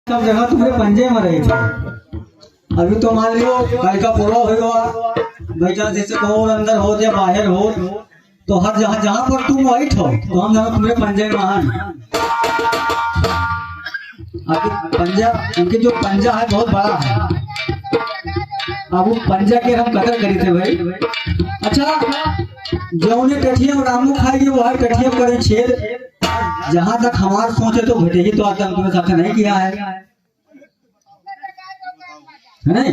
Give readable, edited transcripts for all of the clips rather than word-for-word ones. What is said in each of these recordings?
सब जगह तुम्हारे पंजे में रही थी। अभी तो मान लियो कल का पूरा होगा बेटा, जैसे कहो अंदर हो या बाहर हो, तो हर जहाँ जहाँ पर तुम वाइट हो तो हम जहाँ तुम्हारे पंजे में हैं। पंजा, उनके जो पंजा है बहुत बड़ा है। अब वो पंजा के हम कतर करी थे भाई। अच्छा, जो उन्हें कठिया रामू खाएगी वो हर कठिया करे छेद। जहां तक हमारे सोचे तो घटेगी, तो आज तक तुम्हें साथ नहीं किया है नहीं।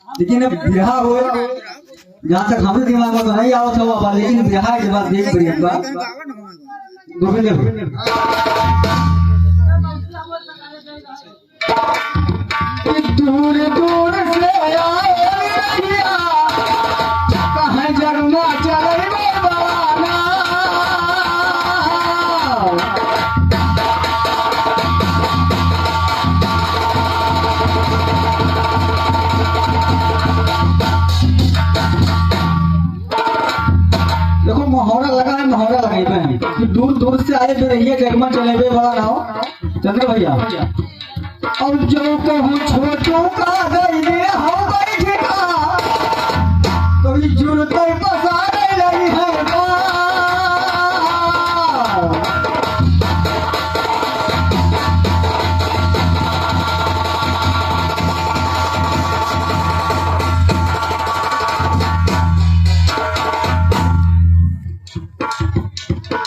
लेकिन अब बिहा हो, जहां तक हमें दिमाग में तो नहीं आओ था, लेकिन बिहा के बाद देख गोविंद दूर दूर से कहाँ जगमा चले बाना। देखो मोहरा लगा है, मोहरा लगाई कि दूर दूर से आए फिर रहिए जगमा चले बड़ा ना हो चंद्र भैया। और जो कहूँ छोटों का गईले हो बैठा, तो जुड़ते पसारे लगी है।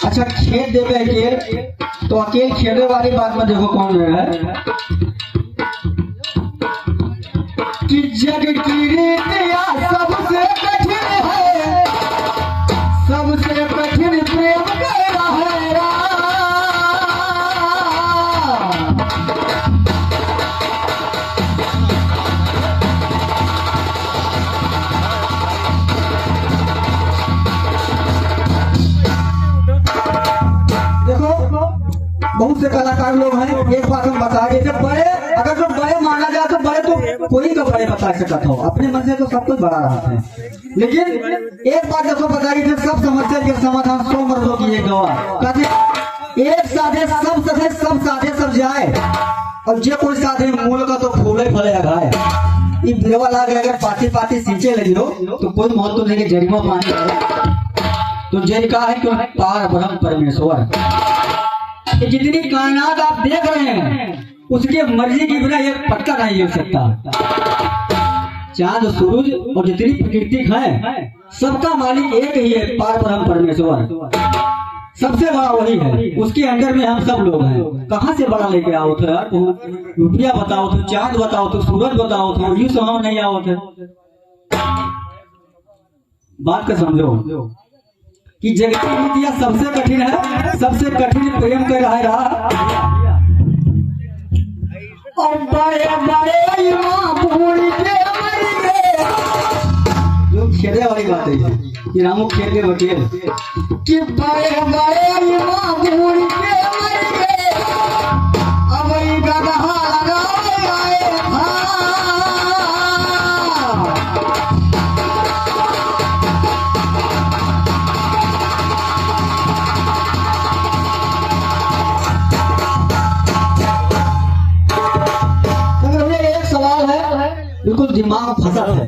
अच्छा, खेत देवे अकेले, तो अकेले खेलने वाली बात में देखो कौन है कि जग की रीतियां सबसे कठिन है, सबसे कठिन प्रेम करना है। बहुत से कलाकार लोग हैं, एक बात हम बता रहे थे, बड़े अगर जो बड़े माना जाए तो बड़े तो कोई का बड़े बता सकता था, अपने मन से तो सब कुछ बड़ा रहा है। लेकिन एक बात देखो बता रही थी, सब समस्या के समाधान 100 मर्दों की एक गवाह। एक साधे सब सधे, सब साधे सब जाए, और जे कोई साधे मूल का तो फूले फले लगाए। ये बिरवा लाग अगर पाती पाती सींचे लगी हो तो कोई मौत तो नहीं, जरिमा पानी तो जय का है क्यों पार ब्रह्म परमेश्वर। जितनी कायनात आप देख रहे हैं उसके मर्जी के बिना एक पत्ता नहीं हिल सकता। चांद सूरज और जितनी प्रकृति है सबका मालिक एक ही है, पार ब्रह्म परमेश्वर। सबसे बड़ा वही है, उसके अंदर में हम सब लोग हैं। कहाँ से बड़ा लेके आओ थे यार, रुपया बताओ तो, चांद बताओ तो, सूरज बताओ तो, यू सुनाओ नहीं आओ थे। बात का समझो कि जगत की रीतियां सबसे कठिन है, सबसे कठिन प्रेम कर रहा और बड़े बड़े जो खेलने वाली बात है कि रामू खेल के वकील कि बड़े बड़े अब गधा बिल्कुल दिमाग फंसा है।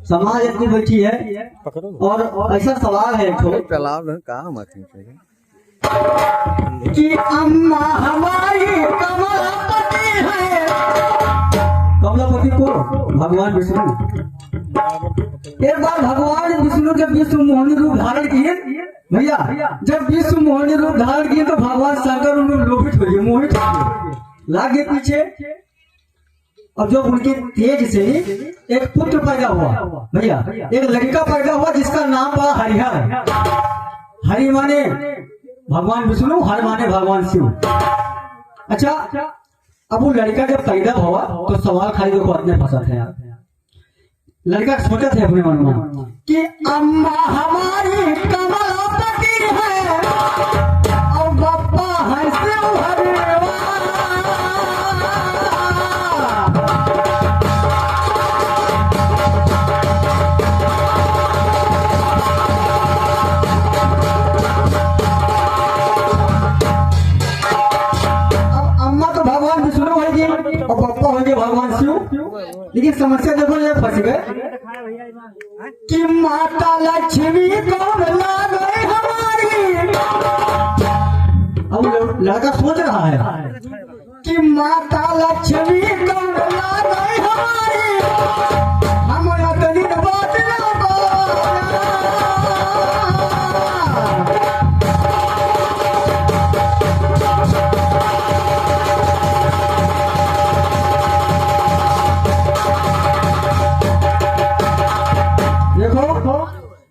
समाज इतनी बैठी है और ऐसा सवाल है कि अम्मा हमारी कमलापति है। कमलापति को भगवान विष्णु, एक बार भगवान विष्णु जब विष्णु मोहनी रूप धारण किए भैया, जब विष्णु मोहनी रूप धारण किए तो भगवान शंकर उन्हें लोभित हो गए, मोहित हो गए, लागे पीछे। और जो उनके तेज से एक पुत्र पैदा हुआ भैया, एक लड़का पैदा हुआ जिसका नाम पड़ा हरिहर। हरि माने भगवान विष्णु, हर माने भगवान शिव। अच्छा, अब वो लड़का जब पैदा हुआ तो सवाल खाली देखो अपने फंसा था यार। लड़का सोचा थे अपने मन में कि अम्मा हमारी कमलापति है और पापा है शिव हरि। और पप्पा होंगे भगवान शिव। लेकिन समस्या देखो ये फंस गए कि माता लक्ष्मी कौन लागे हमारी। अब लड़का सोच रहा है कि माता लक्ष्मी कौन लागे हमारी, हम अतनी बात ना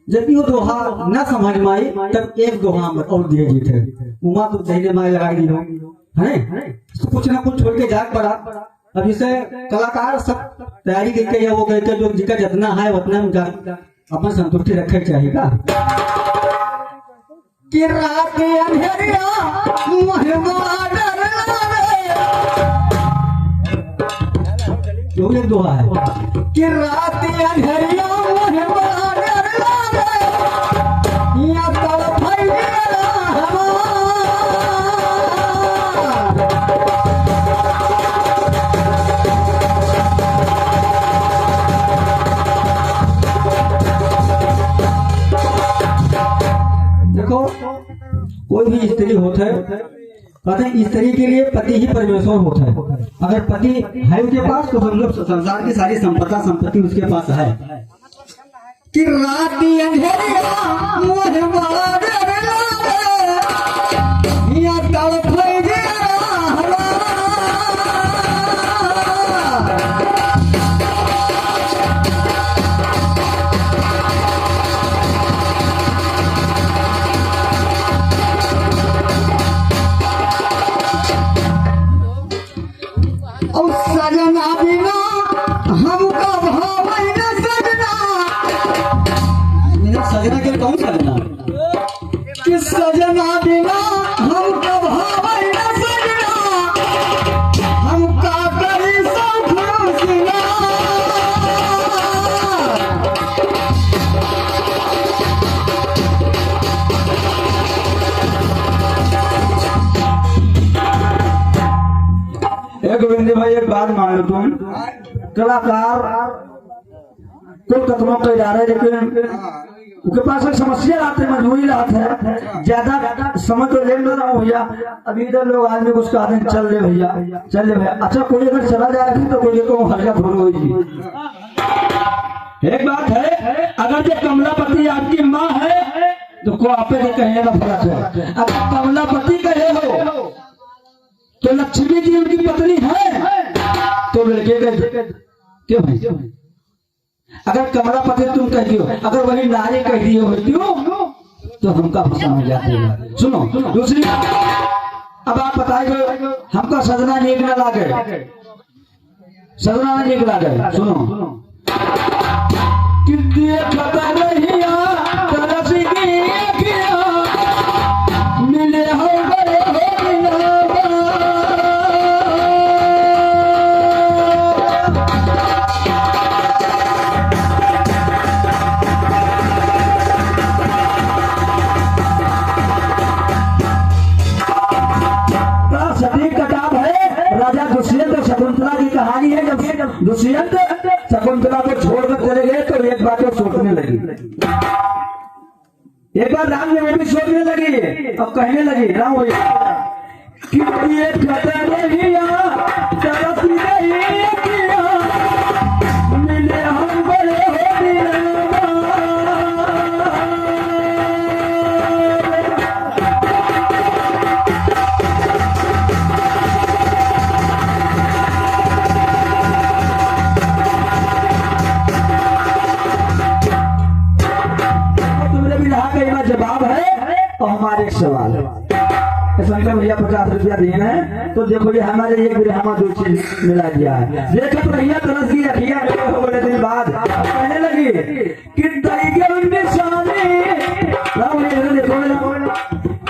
जब भी वो दोहा न समझ में आई तब एक दोहा और दिए गए थे, उमा तो दहीने माए लगाई दी हो है, तो कुछ ना कुछ छोड़ के जाग पड़ा। अब इसे कलाकार सब तैयारी करके या वो कहते जो जिका जितना है उतना में अपन संतुष्टि रखे चाहिए कि रात अंधेरिया जो एक दोहा है कि रात अंधेरिया देखो कोई भी स्त्री होता है, कहते हैं स्त्री के लिए पति ही परमेश्वर होता है। अगर पति है उसके पास तो हम लोग संसार की सारी संपत्ति उसके पास है। कि रात सजना बिना हमका भाव सजना, सजना के कौन सजना कि सजना बिना हमका भाव सजना, हमका करी सजना। गोविंद भाई एक बात मान लो, तुम कलाकार कुल कदमों का इरादा है, लेकिन उनके पास एक समस्या आते मजबूरी आते है, ज्यादा समझ तो ले ना हो भैया। अभी इधर लोग आदमी कुछ कहते हैं चल ले भैया चल ले भैया। अच्छा कोई अगर चला जाएगी तो कोई को हल्का थोड़ी होगी। एक बात है, अगर जो कमलापति आपकी माँ है तो को आपे के कहने का फर्क है। अगर कमलापति कहे हो तो लक्ष्मी जी उनकी पत्नी है तो लड़के का क्यों भाई। अगर कमलापति तुम कह दियो, अगर वही नारी कह दिए होती हो तो हमका समझ जाते हैं। सुनो दूसरी, अब आप बताइए हमका सजना नेक न लागे, सजना नेक लागे। सुनो कितने पता नहीं मिले हो शकुंतला की कहानी है। जब दुष्यंत शकुंतला को छोड़कर चले गए तो एक बात वो सोचने लगी, एक बार राम ने भी सोचने लगी और कहने लगी राम कि मिले हम बड़े जवाब है और हमारे एक सवाल है। शंकर भैया 50 रुपया देना है तो देखो ये हमारे एक बिरहमा दो चीज मिला दिया है। देखो तो भैया तरस की रखिया बोले दिन बाद कहने लगी कि दही के उनके सामने देखो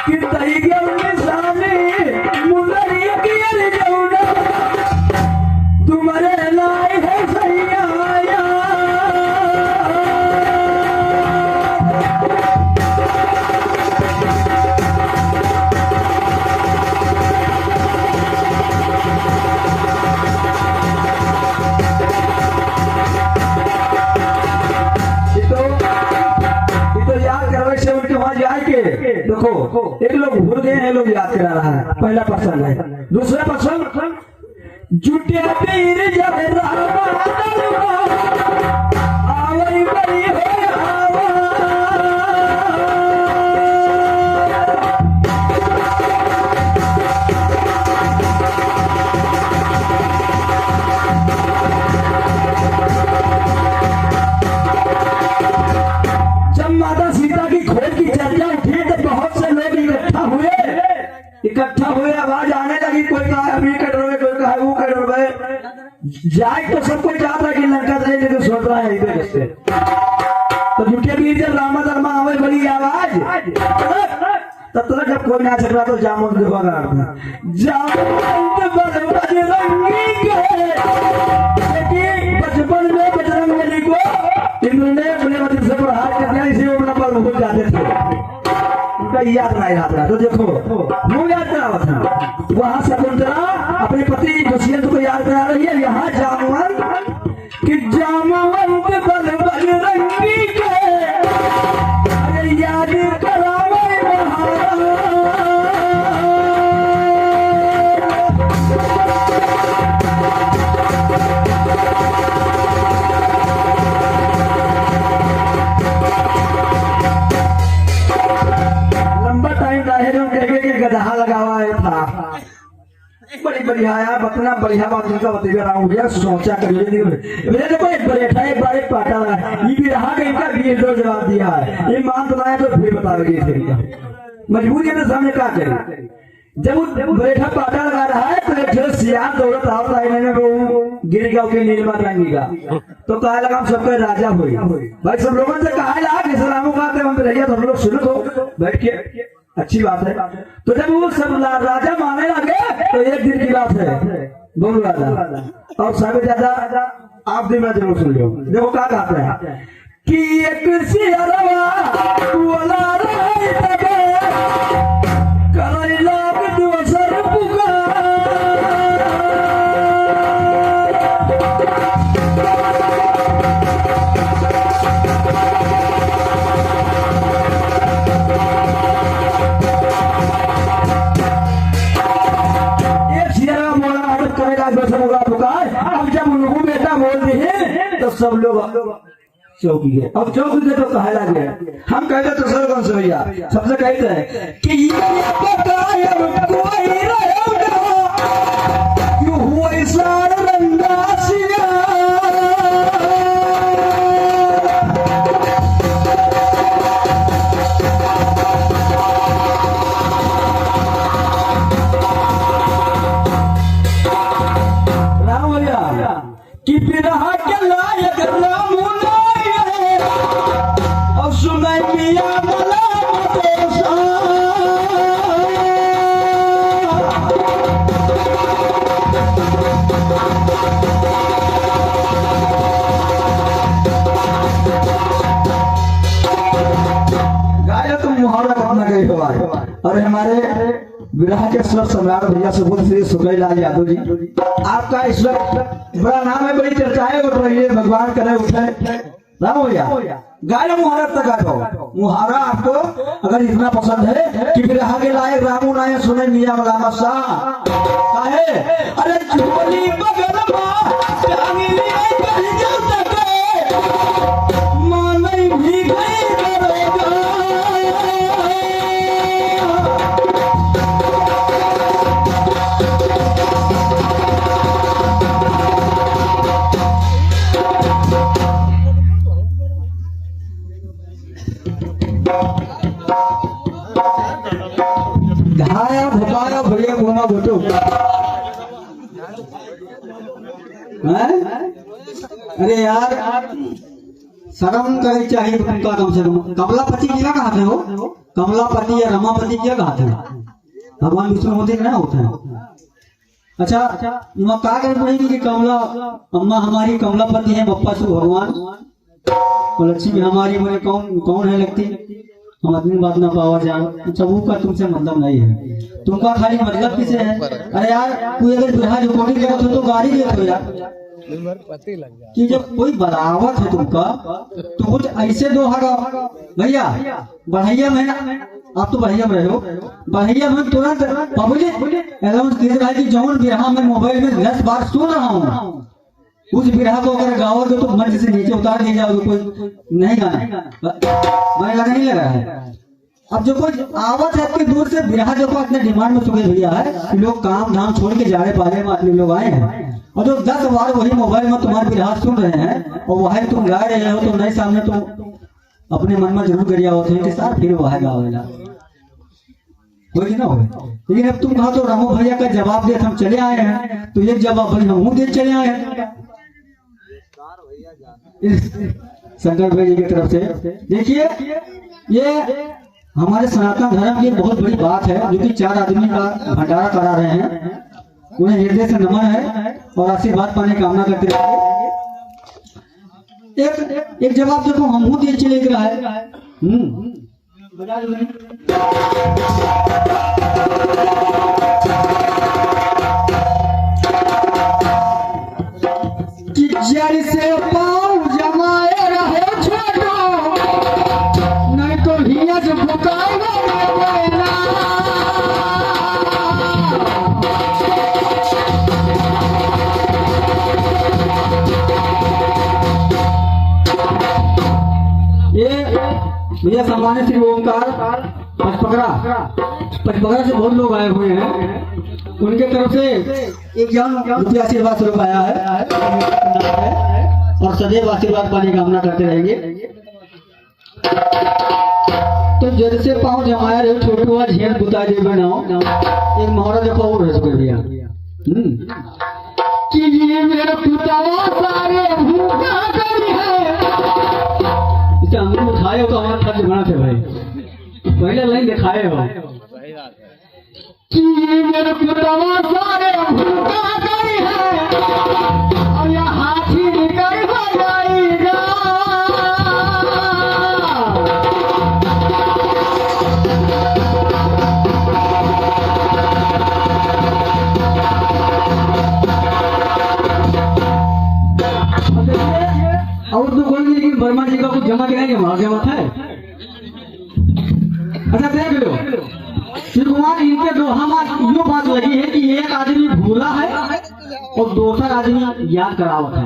कि दही के उनके सामने मुंदरिया की तुम्हारे लाए है सैया देखो एक लोग भूल गए हैं, लोग याद करा रहा है। पहला प्रसंग है। दूसरा प्रसंग, जुटे पीर जब रामा आवई बड़ी हो आवा, जब माता सीता की खोज की चर्चा उठी तो बहुत से लोग इकट्ठा हुए, आवाज आने लगी, कोई कहा हम ये कर रहे, कोई कहा वो कर रहे। जाए तो सब कोई चाहता है कि लंका से लेकर सोच रहा है इधर से। तो झूठे भी जब रामा धर्मा आवे बड़ी आवाज, तब तक जब कोई ना सक रहा तो जामुन देखा बजरंगी के बचपन में बजरंग बली को इन्होंने अपने वजह से प्रहार कर दिया, इसी अपना पर भूल जाते थे, उनका याद नहीं आता। तो देखो वो याद करा था, वहां शकुंतला अपने पति दुष्यंत को याद करा रही है। यहाँ जामवंत कि जामवंत बल बजरंगी के अरे याद करावे गधा लगा हुआ था। बड़ी बढ़िया यार, बतना बढ़िया बात उनका बतेगा रहा हूँ, सोचा करिए मेरे देखो एक बैठा एक बार एक पाटा लगा, ये भी रहा कि इनका भी दो जवाब दिया है, ये मान तो आया तो फिर बता देगी मजबूरी में सामने क्या करे। जब बैठा पाटा लगा रहा है तो एक सियार दौड़त आता है, वो गिर गया के नीलमा रंगी का, तो कहा लगा हम सबके राजा हुई। भाई सब लोगों से कहा लगा कि सलामों का हम रहिए तो हम लोग सुनो तो बैठ के, अच्छी बात है। तो जब वो सब राजा माने लगे तो एक दिन की बात है, बोल राजा और सब ज्यादा आप दिन में जरूर सुन लो। देखो क्या कहते हैं कि एक सियारवा वाला तो सब लोग चौकी गए। अब चौकी गए तो कहला गया, हम कहते तो सर कौन से भैया सबसे कहते हैं कि राम भैया कि बिरहा के लायक राम और सुनाई पिया मला गाया तुम मुहावरा करना गई हो। और हमारे विरहा के स्वर सम्राट भैया सुबोध श्री सुखलाल यादव जी, आपका इस वक्त बड़ा नाम है, बड़ी चर्चाएं उठ रही है, भगवान करे उठे राम भैया। गाय मुहावरा तक आ जाओ, मुहावरा आपको अगर इतना पसंद है कि विरहा के लायक रामू नाय सुने मियां मलामा शाह काहे अरे झोली बगल मां टांगली कहीं जाओ तक मन भी गई करेगा। घाया भुकाया भैया घूमा घुटो अरे यार शर्म करनी चाहिए तुमका कम से कम। कमलापति क्या कहते हो, कमलापति या रमापति क्या कहते हैं, भगवान विष्णु होते ना होते हैं। अच्छा मैं क्या कह पड़ेगी कि कमला अम्मा हमारी कमलापति है, बप्पा सु भगवान और लक्ष्मी हमारी बोले कौन कौन है लगती, हम अपनी बात ना पावा जान। अच्छा वो का तुमसे मतलब नहीं है, तुमका खाली मतलब किसे है। अरे यार कोई अगर बिहार रिकॉर्डिंग लेगा तो गाड़ी ले तो यार पति लग जाए कि जब कोई बरावत है तुमका तो कुछ ऐसे दो हगा भैया बढ़ैया में आप तो बढ़ैया में रहे हो, बढ़ैया में तुरंत पब्लिक अनाउंस कर रहा है कि जौन बिरहा में मोबाइल में 10 बार सुन रहा हूँ उस बिरहा को अगर गाओगे तो मंच से नीचे उतार दिया जाओगे, कोई नहीं गाना मैं लगा नहीं लगा है। अब जो कोई आवत है आपके दूर से बिरहा जो अपने डिमांड में चुके भैया है कि लोग काम धाम छोड़ के जाड़े पाले में आदमी लोग आए हैं और जो 10 बार वही मोबाइल में तुम्हारे बिरहा सुन रहे हैं और वही तुम गा रहे हो तो नए सामने तुम अपने मन में जरूर गरिया होते हैं कि सार फिर वह गावेला हो कि ना हो। लेकिन अब तुम कहा तो रामू भैया का जवाब दे हम चले आए हैं तो एक जवाब भाई हम दे चले आए हैं शंकर भाई जी की तरफ से। देखिए ये हमारे सनातन धर्म की बहुत बड़ी बात है जो कि 4 आदमी का भंडारा करा रहे हैं, उन्हें हृदय से नमन है और आशीर्वाद पाने की कामना करते रहे। एक जवाब देखो हम दिए चले रहा है कि जड़ से पाँव जमाए रहे छोटो नहीं तो हिया जो बुकाएगा भैया सम्मानित श्री ओमकार पचपकड़ा से बहुत लोग आए हुए हैं, उनके तरफ से एक रुपया आशीर्वाद स्वरूप आया है और सदैव आशीर्वाद पाने की कामना करते रहेंगे। तो जड़ से पाँव जमाया रहे छोटो झेल बुता दे बनाओ एक मोहरा देखो और रस कर दिया कि ये मेरा पुतवा सारे भूखा करी है इसे अंगूर उठाए हो तो हमारा खर्च बना थे भाई, पहले लाइन दिखाए हो कि ये मेरे पुतवा सारे भूखा करी है और यह हाथी निकल जाएगा। और तो बोल लेकिन वर्मा जी का कुछ जमा गिराएंगे वहां जमा है। अच्छा देख लो भगवान इनके दोहा में यो बात लगी है कि एक आदमी भूला है और दूसरा आदमी याद करावत है।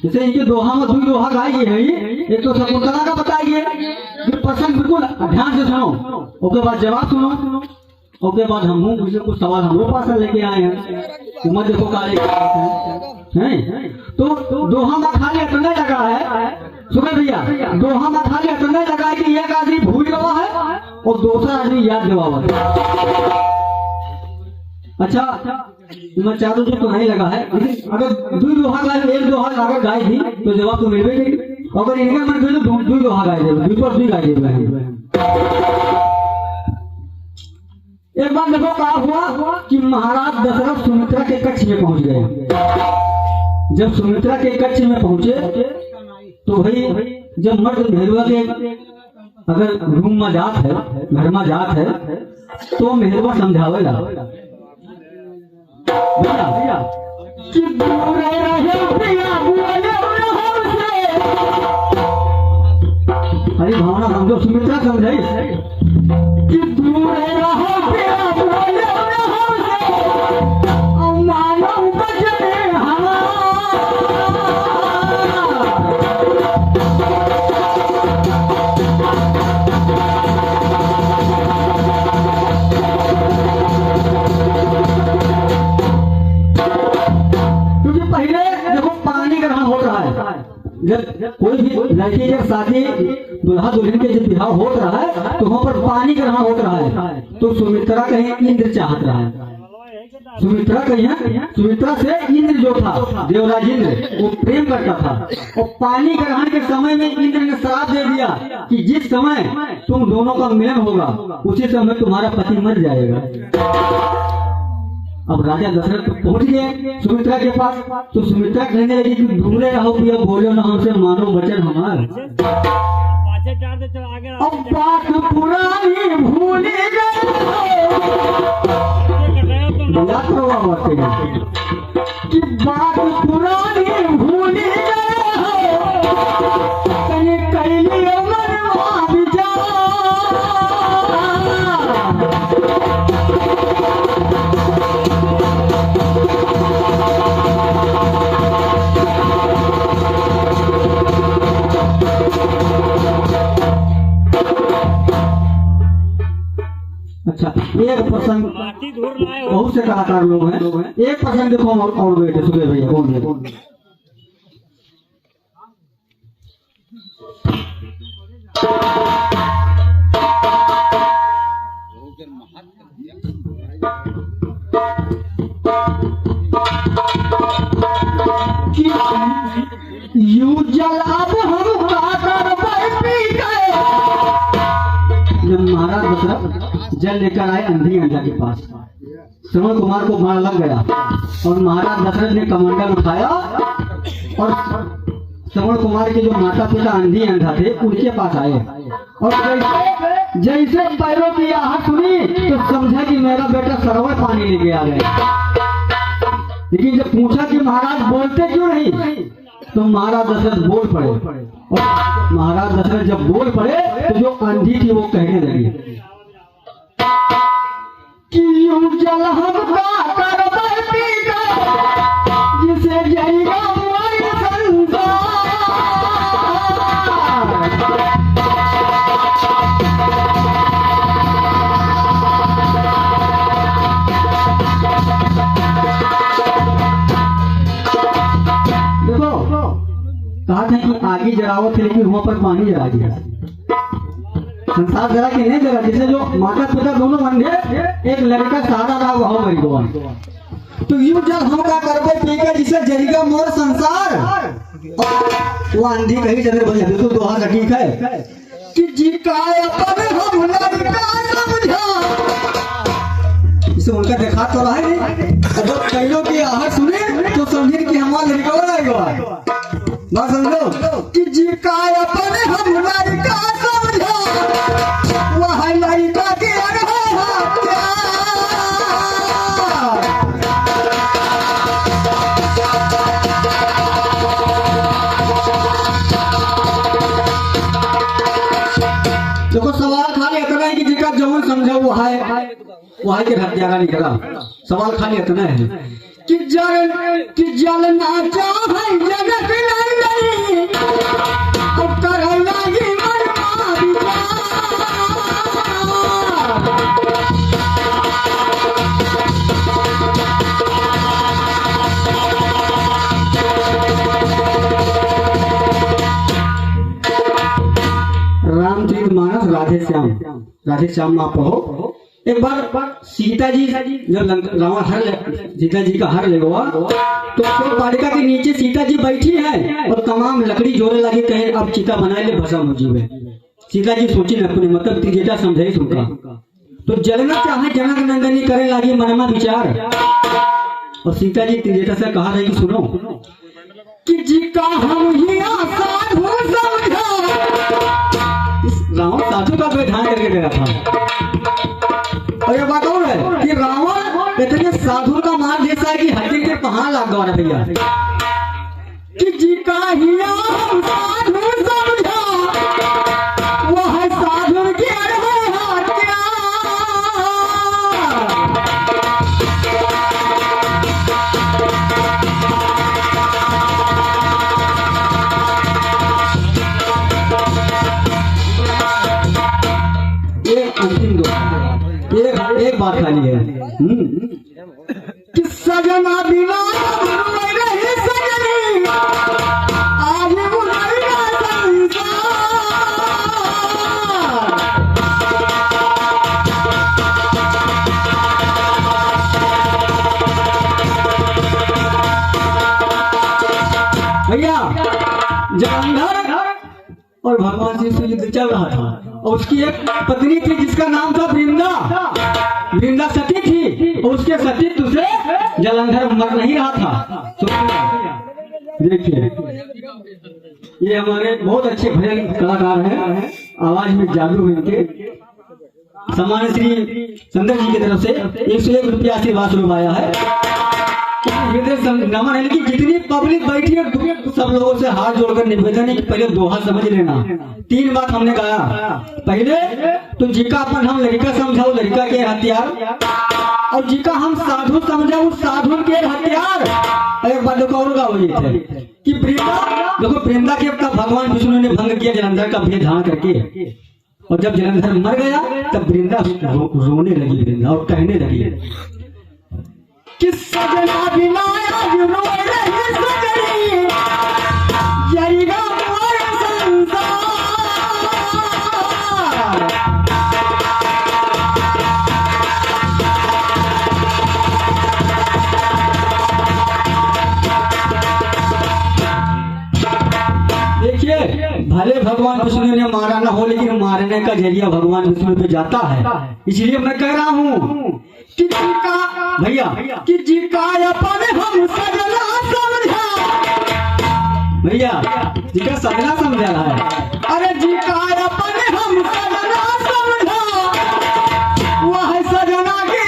जैसे इनके दोहा में 2 दोहा गाई है, एक तो शकुंतला का बताइए जो प्रसंग बिल्कुल ध्यान से सुनो, उसके बाद जवाब सुनो, उसके बाद हम कुछ सवाल हम लोग पास लेके आए हैं उम्र देखो काले हैं। तो दोहा में खाली इतना लगा है सुने भैया, दोहा में खाली इतना लगा है कि एक आदमी भूल गवा है और दूसरा आदमी याद गवा है। अच्छा मैं चारों जो तो नहीं लगा है, अगर 2 दोहा गाय 1 दोहा अगर गाय थी तो जवाब तो मिलवे नहीं, अगर इनका मन कर तो 2 दोहा गाय देगा 2 पर 2 गाय देगा। एक बार देखो क्या हुआ कि महाराज दशरथ सुमित्रा के कक्ष में पहुंच गए। जब सुमित्रा के कक्ष में पहुंचे तो भाई जब मर्द मेहरवा के अगर रूम में जात है घर में जात है तो मेहरवा समझावेगा भैया कि दूर रहे भैया बोले हमसे, अरे भावना समझो सुमित्रा समझाई कि दूर रहो भैया बोले हमसे मानव बचने जब कोई भी लड़की जब शादी दुल्हा दुल्हन के जब विवाह हो रहा है तो वहाँ पर पानी ग्रहण हो रहा है। तो सुमित्रा कहीं इंद्र चाहत रहा है, सुमित्रा से इंद्र जो था देवराज इंद्र वो प्रेम करता था और पानी ग्रहण के समय में इंद्र ने श्राप दे दिया कि जिस समय तुम दोनों का मिलन होगा उसी समय तुम्हारा पति मर जाएगा। अब राजा दशरथ पहुंच गए सुमित्रा के पास, तो सुमित्रा कहने लगी कि ढूंढे रहो भैया बोलो ना हमसे मानो वचन हमार। अब बात पुरानी भूल कि बात पुरानी एक प्रसंग बहुत से कलाकार लोग हैं, एक प्रसंग देखो और बेटे सुबह भैया बोल यू जल अब हम जब महाराज दशरथ जल लेकर आए अंधी अंजा के पास, श्रवण कुमार को मार लग गया और महाराज दशरथ ने कमंडल उठाया और श्रवण कुमार के जो माता पिता अंधी अंधा थे उनके पास आए और जैसे पैरों की आहट सुनी तो समझा कि मेरा बेटा सरोवर पानी लेके आ गया। लेकिन जब पूछा कि महाराज बोलते क्यों नहीं, तो महाराज दशरथ बोल पड़े और महाराज दशरथ जब बोल पड़े तो जो अंधी थी वो कहने लगी कि यूं जल हम जिसे जाएगा कहा था कि आगे जराओ थे लेकिन वहां पर पानी जरा दिया, संसार जरा के नहीं जरा, जैसे जो माता पिता दोनों अंधे, एक लड़का सादा रहा वह मर गया। तो यूं जब हम का करबे पीके जिसे जरिगा मोर संसार, वो अंधी कही चंद्र भैया देखो दोहा का ठीक है कि जी का अपन हम लड़का समझा, इसे उनका देखा तो रहा है जब कईयों की आहट सुने तो समझे कि हमारा लड़का रहेगा ना, समझो कि जी का अपन हम लड़का समझा, वह लड़का के देखो सवाल खाली इतना है कि जिसका जवन समझा वो है कि हत्यारा निकला। सवाल खाली इतना है कि जल ना चाहे जगत नहीं कर लागी रामचरितमानस राधे श्याम आप पढ़ो। एक बार सीता जी जब रावण सीता जी का हर लेगा तो बालिका के नीचे सीता जी बैठी है और तमाम लकड़ी जोड़े लगे, कहे अब चिता बनाए ले भसा मुझे। सीता जी सोची न अपने मतलब त्रिजेटा समझे सुनका तो जलना चाहे जनक नंदनी करे लगी मनमा विचार, और सीता जी त्रिजेटा से कहा था कि सुनो कि जी का हम ही साधु समझा, रावण साधु का विधान करके गया था। और ये बात और है कि रावण इतने साधु का मार देता है कि हड्डी के पहाड़ लग गया भैया कि जी का हिया हम साधु समझा, वो है साधु के हत्या। ये अंतिम दो एक बात खाली है कि सजना बिना रहे सजनी आज भैया जलंधर और भगवान शिव से युद्ध चल रहा था और उसकी एक पत्नी थी जिसका नाम था वृंदा सती थी और उसके सतीत्व से जलंधर मर नहीं रहा था। तो देखिए ये हमारे बहुत अच्छे भजन कलाकार हैं, आवाज में जादू है इनके। सम्मान श्री संदर जी की तरफ से 101 रुपया आशीर्वाद स्वरूप आया है। नमन है कि जितनी पब्लिक बैठी है सब लोगों से हाथ जोड़कर निवेदन है कि पहले दोहा समझ लेना। 3 बात हमने कहा, पहले तो जिका अपन हम लड़का समझाओ लड़का के हथियार, और जिका हम साधु समझाओ साधु के हथियार। एक बात देखो और हुई थे कि वृंदा देखो वृंदा के भगवान विष्णु ने भंग किया जलंधर का भेद धारण करके, और जब जलंधर मर गया तब वृंदा रोने लगी, वृंदा और कहने लगी कि सजना बिना आज रो रही सजनी, जरिगा मोर संसार। देखिए, भले भगवान विष्णु ने मारा ना हो, लेकिन मारने का जरिया भगवान विष्णु पे जाता है। इसलिए मैं कह रहा हूँ कि जी का भैया कि जी का अपन हम सजना समझा, भैया जी का सजना समझा है। अरे जी का अपन हम सजना समझा, वह सजना के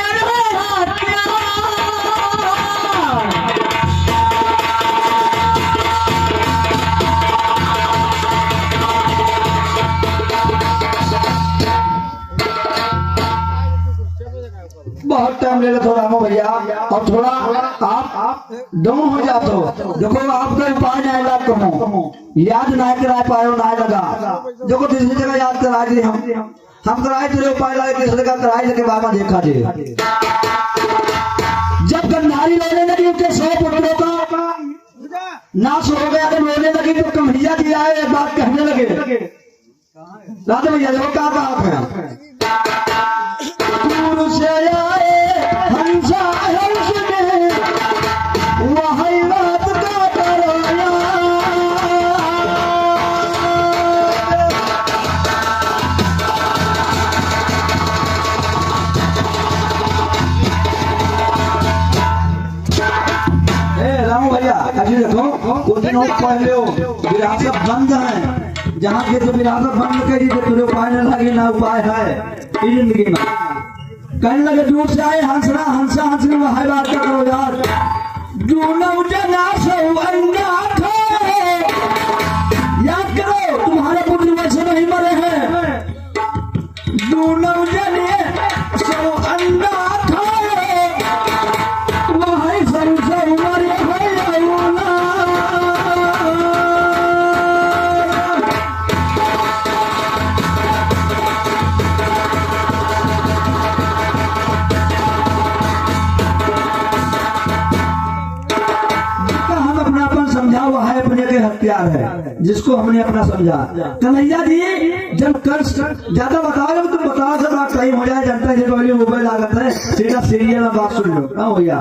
बहुत टाइम ले लेते हो रामो भैया, और थोड़ा आप दम हो जाते हो। देखो आपका उपाय नहीं लगा, कहूँ याद नहीं करा पाए नहीं लगा। देखो तीसरी जगह याद करा दी, हम कराए तेरे उपाय लगे, तीसरी जगह कराई लेके बाबा देखा दे। जब गंधारी रोने लगी उसके 100 पुत्रों का नाश हो गया, तो रोने लगी तो कन्हैया जी आए, एक बात कहने लगे। राधे भैया देखो क्या कहा दूर से आए हंसा हंस ने वही बात का कराया। रामू भैया अभी देखो कुछ दिनों पहले विरासत बंद है, जहाँ के तो विरासत बंद करी तो तुझे उपाय न लगे, ना उपाय है जिंदगी में। कहने लगे दूर से आए हंसना हंसा हंसने में है बात करो यार, दोनों जना सो अन्नाथ याद करो, तुम्हारे पुत्र वैसे नहीं मरे हैं। दोनों जने सो अन्नाथ वही संसार मरे हैं। हथियार है जिसको हमने अपना समझा। कन्हैया जी जब कष्ट ज्यादा बताओ तुम बताओ, सब बात सही हो जाए। जनता से पहले मोबाइल लागत है, सीधा सीरियल में बात सुन लो ना भैया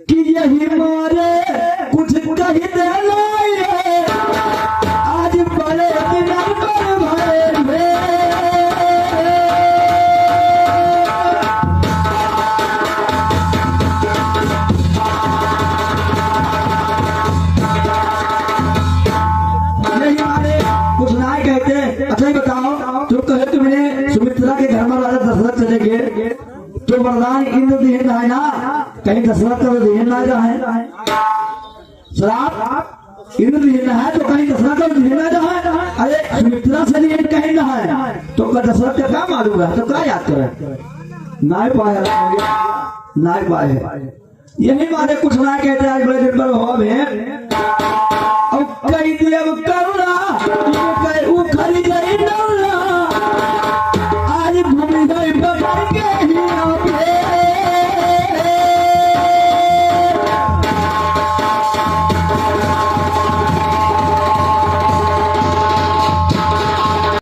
कि यही मारे कुछ कही दे आज बड़े दिन पर भरे सुमित्रा के घर में राजा दशरथ चले गए तो वरदान इंद्र दिए है ना, कहीं दशरथ का दिए ना है श्राप इंद्र दिए है तो कहीं दशरथ का दिए ना है। अरे सुमित्रा से लिए कहीं ना है तो दशरथ का क्या मालूम है, तो क्या याद करे ना पाए। यही मारे कुछ ना कहते आज बड़े दिन पर हो